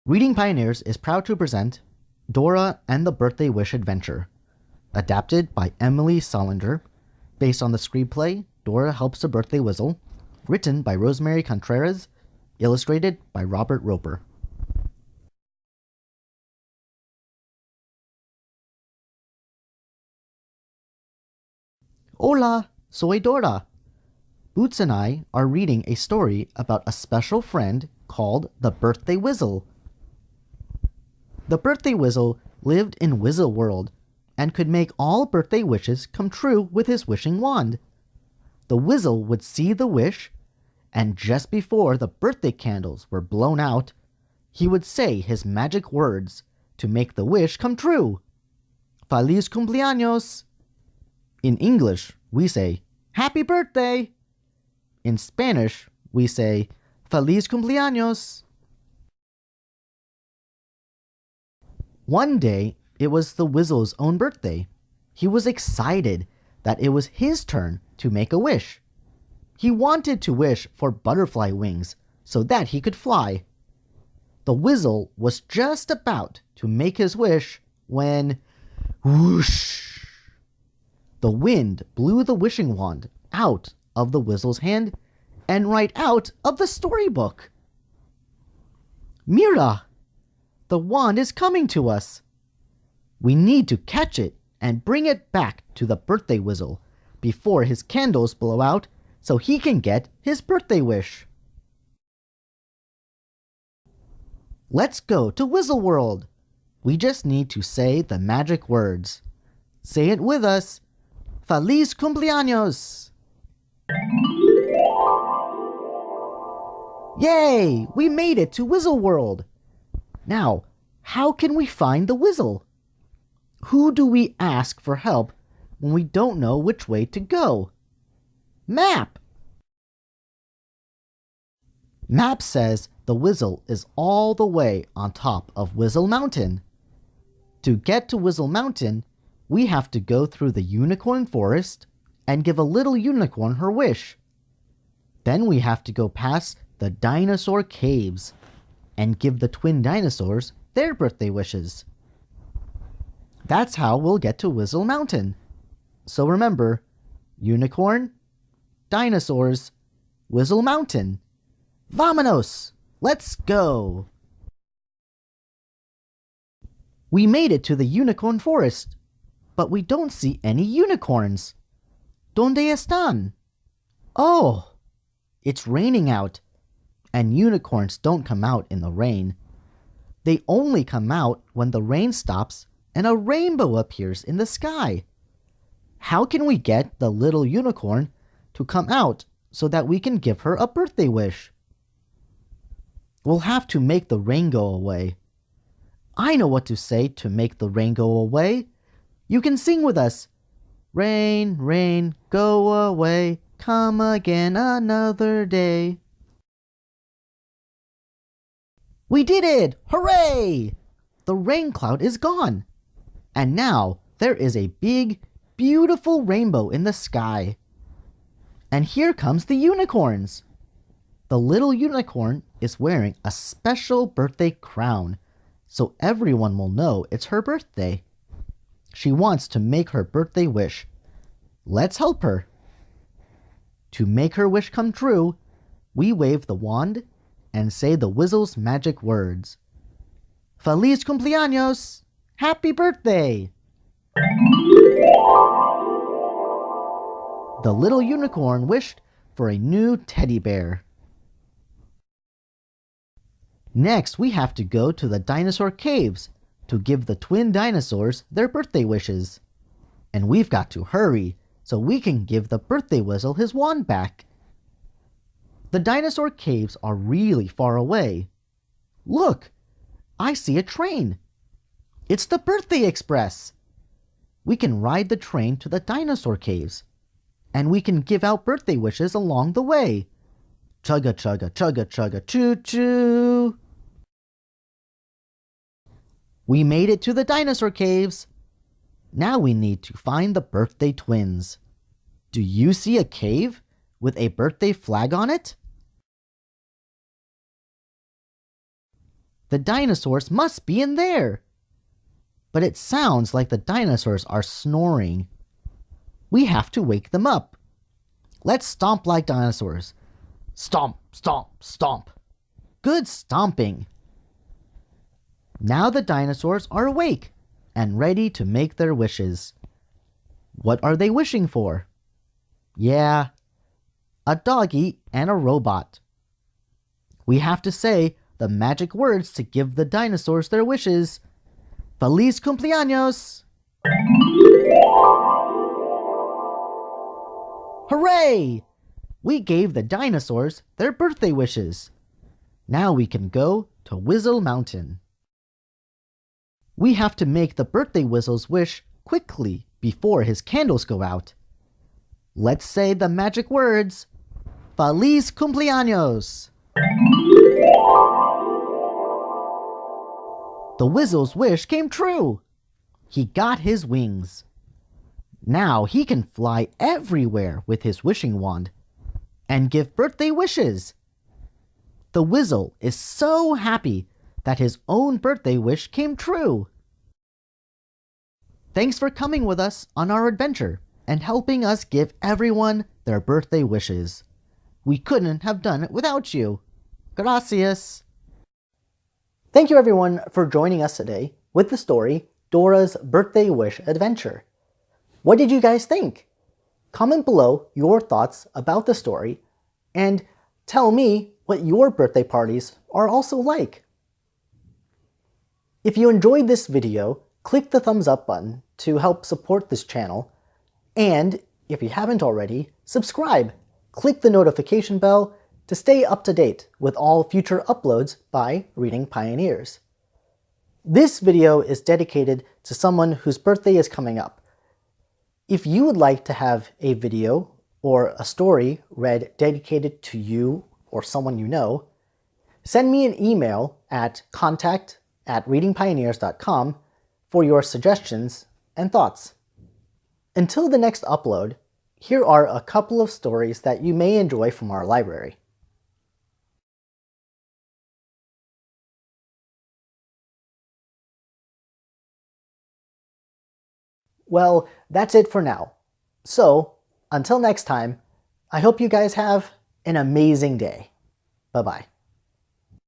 Reading Pioneers is proud to present Dora and the Birthday Wish Adventure, adapted by Emily Sollinger, based on the screenplay Dora Helps the Birthday Wizzle, written by Rosemary Contreras, illustrated by Robert Roper. Hola, soy Dora. Boots and I are reading a story about a special friend called the Birthday Wizzle. The Birthday Wizzle lived in Wizzle World and could make all birthday wishes come true with his wishing wand. The Wizzle would see the wish, and just before the birthday candles were blown out, he would say his magic words to make the wish come true. Feliz cumpleaños! In English, we say, Happy birthday! In Spanish, we say, Feliz cumpleaños! One day, it was the Wizzle's own birthday. He was excited that it was his turn to make a wish. He wanted to wish for butterfly wings so that he could fly. The Wizzle was just about to make his wish when, whoosh! The wind blew the wishing wand out of the Wizzle's hand and right out of the storybook. Mira! The wand is coming to us. We need to catch it and bring it back to the Birthday Wizzle before his candles blow out so he can get his birthday wish. Let's go to Wizzle World. We just need to say the magic words. Say it with us. Feliz cumpleaños! Yay! We made it to Wizzle World! Now, how can we find the Wizzle? Who do we ask for help when we don't know which way to go? Map! Map says the Wizzle is all the way on top of Wizzle Mountain. To get to Wizzle Mountain, we have to go through the unicorn forest and give a little unicorn her wish. Then we have to go past the dinosaur caves and give the twin dinosaurs their birthday wishes. That's how we'll get to Wizzle Mountain. So remember, unicorn, dinosaurs, Wizzle Mountain. Vamonos! Let's go! We made it to the unicorn forest, but we don't see any unicorns. ¿Dónde están? Oh, it's raining out, and unicorns don't come out in the rain. They only come out when the rain stops and a rainbow appears in the sky. How can we get the little unicorn to come out so that we can give her a birthday wish? We'll have to make the rain go away. I know what to say to make the rain go away. You can sing with us. Rain, rain, go away, come again another day. We did it! Hooray! The rain cloud is gone. And now there is a big, beautiful rainbow in the sky. And here comes the unicorns. The little unicorn is wearing a special birthday crown, so everyone will know it's her birthday. She wants to make her birthday wish. Let's help her. To make her wish come true, we wave the wand and say the Wizzle's magic words. Feliz cumpleaños! Happy birthday! The little unicorn wished for a new teddy bear. Next, we have to go to the dinosaur caves to give the twin dinosaurs their birthday wishes. And we've got to hurry so we can give the Birthday Wizzle his wand back. The dinosaur caves are really far away. Look! I see a train. It's the Birthday Express. We can ride the train to the dinosaur caves, and we can give out birthday wishes along the way. Chugga chugga chugga chugga choo choo. We made it to the dinosaur caves. Now we need to find the birthday twins. Do you see a cave with a birthday flag on it? The dinosaurs must be in there. But it sounds like the dinosaurs are snoring. We have to wake them up. Let's stomp like dinosaurs. Stomp, stomp, stomp. Good stomping. Now the dinosaurs are awake and ready to make their wishes. What are they wishing for? Yeah, a doggy and a robot. We have to say the magic words to give the dinosaurs their wishes. Feliz cumpleaños! Hooray! We gave the dinosaurs their birthday wishes. Now we can go to Wizzle Mountain. We have to make the birthday Wizzle's wish quickly before his candles go out. Let's say the magic words. Feliz cumpleaños! The Wizzle's wish came true. He got his wings. Now he can fly everywhere with his wishing wand and give birthday wishes. The Wizzle is so happy that his own birthday wish came true. Thanks for coming with us on our adventure and helping us give everyone their birthday wishes. We couldn't have done it without you. Gracias. Thank you everyone for joining us today with the story Dora's Birthday Wish Adventure. What did you guys think? Comment below your thoughts about the story and tell me what your birthday parties are also like. If you enjoyed this video, click the thumbs up button to help support this channel, and if you haven't already, subscribe. Click the notification bell to stay up to date with all future uploads by Reading Pioneers. This video is dedicated to someone whose birthday is coming up. If you would like to have a video or a story read dedicated to you or someone you know, send me an email at contact@readingpioneers.com for your suggestions and thoughts. Until the next upload, here are a couple of stories that you may enjoy from our library. Well, that's it for now. So, until next time, I hope you guys have an amazing day. Bye-bye.